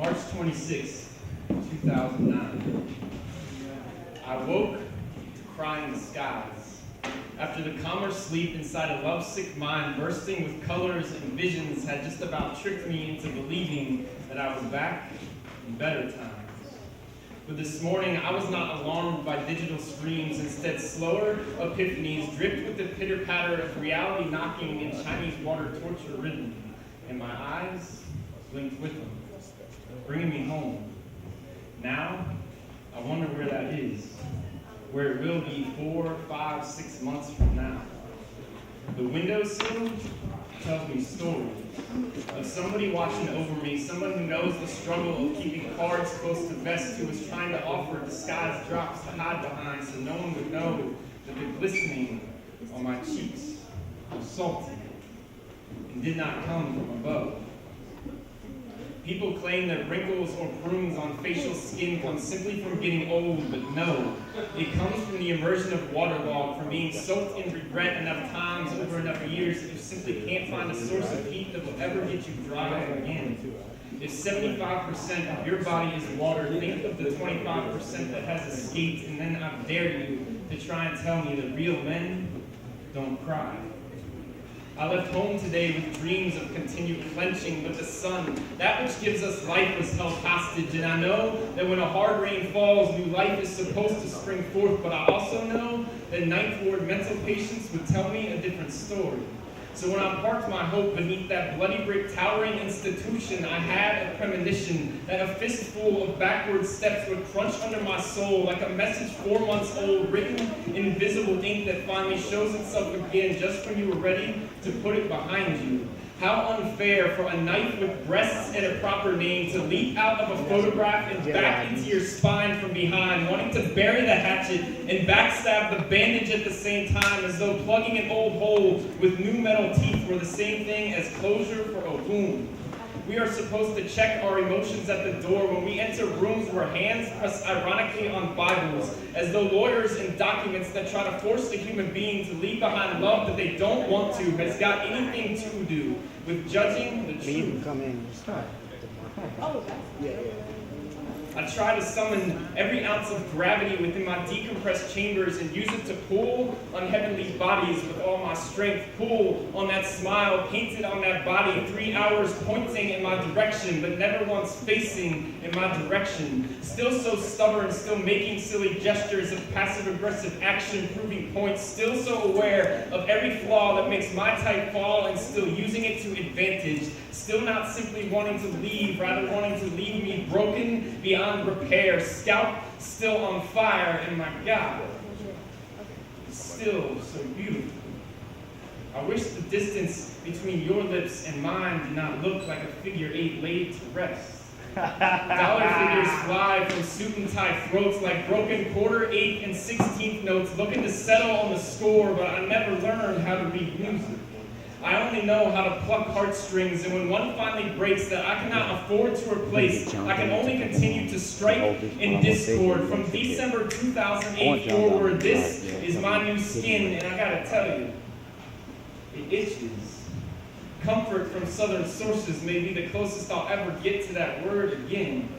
March 26, 2009. I woke to crying skies. After the calmer sleep inside a lovesick mind bursting with colors and visions had just about tricked me into believing that I was back in better times. But this morning, I was not alarmed by digital screams, instead slower epiphanies dripped with the pitter-patter of reality knocking in Chinese water torture rhythm, and my eyes blinked with them, bringing me home. Now, I wonder where that is, where it will be 4, 5, 6 months from now. The windowsill tells me stories of somebody watching over me, someone who knows the struggle of keeping cards close to vest, who was trying to offer disguised drops to hide behind so no one would know that the glistening on my cheeks was salty and did not come from above. People claim that wrinkles or prunes on facial skin come simply from getting old, but no. It comes from the immersion of waterlogged, from being soaked in regret enough times over enough years that you simply can't find a source of heat that will ever get you dry again. If 75% of your body is water, think of the 25% that has escaped, and then I dare you to try and tell me that real men don't cry. I left home today with dreams of continued clenching, but the sun, that which gives us life, was held hostage. And I know that when a hard rain falls, new life is supposed to spring forth, but I also know that Ninth Ward mental patients would tell me a different story. So when I parked my hope beneath that bloody brick towering institution, I had a premonition that a fistful of backward steps would crunch under my soul like a message 4 months old written in invisible ink that finally shows itself again just when you were ready to put it behind you. How unfair for a knife with breasts and a proper name to leap out of a photograph and back into your spine from behind, wanting to bury the hatchet and backstab the bandage at the same time, as though plugging an old hole with new metal teeth were the same thing as closure for a wound. We are supposed to check our emotions at the door when we enter rooms where hands press ironically on Bibles, as though lawyers and documents that try to force the human being to leave behind love that they don't want to has got anything to do with judging the truth. I try to summon every ounce of gravity within my decompressed chambers and use it to pull on heavenly bodies with all my strength, pull on that smile painted on that body, 3 hours pointing in my direction, but never once facing in my direction. Still so stubborn, still making silly gestures of passive-aggressive action, proving points, still so aware of every flaw that makes my type fall and still using it to advantage, still not simply wanting to leave, rather wanting to leave me broken beyond repair, scalp still on fire, and my God, still so beautiful. I wish the distance between your lips and mine did not look like a figure 8 laid to rest. Dollar figures fly from suit and tie throats like broken quarter, 8th, and 16th notes looking to settle on the score, but I never learned how to read music. I only know how to pluck heartstrings, and when one finally breaks that I cannot afford to replace, I can only continue to strike in discord. From December 2008 forward, this is my new skin, and I gotta tell you, it itches. Comfort from southern sources may be the closest I'll ever get to that word again.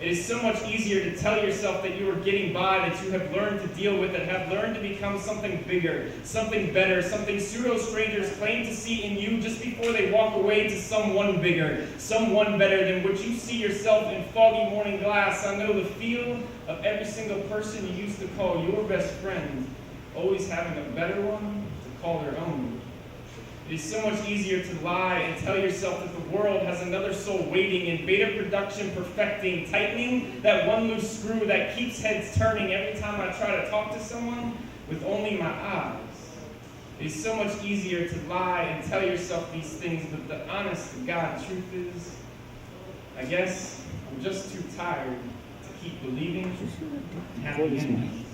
It is so much easier to tell yourself that you are getting by, that you have learned to deal with it, have learned to become something bigger, something better, something pseudo-strangers claim to see in you just before they walk away to someone bigger, someone better than what you see yourself in foggy morning glass. I know the feel of every single person you used to call your best friend, always having a better one to call their own. It is so much easier to lie and tell yourself that the world has another soul waiting in beta production, perfecting, tightening that one loose screw that keeps heads turning every time I try to talk to someone with only my eyes. It is so much easier to lie and tell yourself these things, but the honest to God truth is, I guess I'm just too tired to keep believing in happy endings.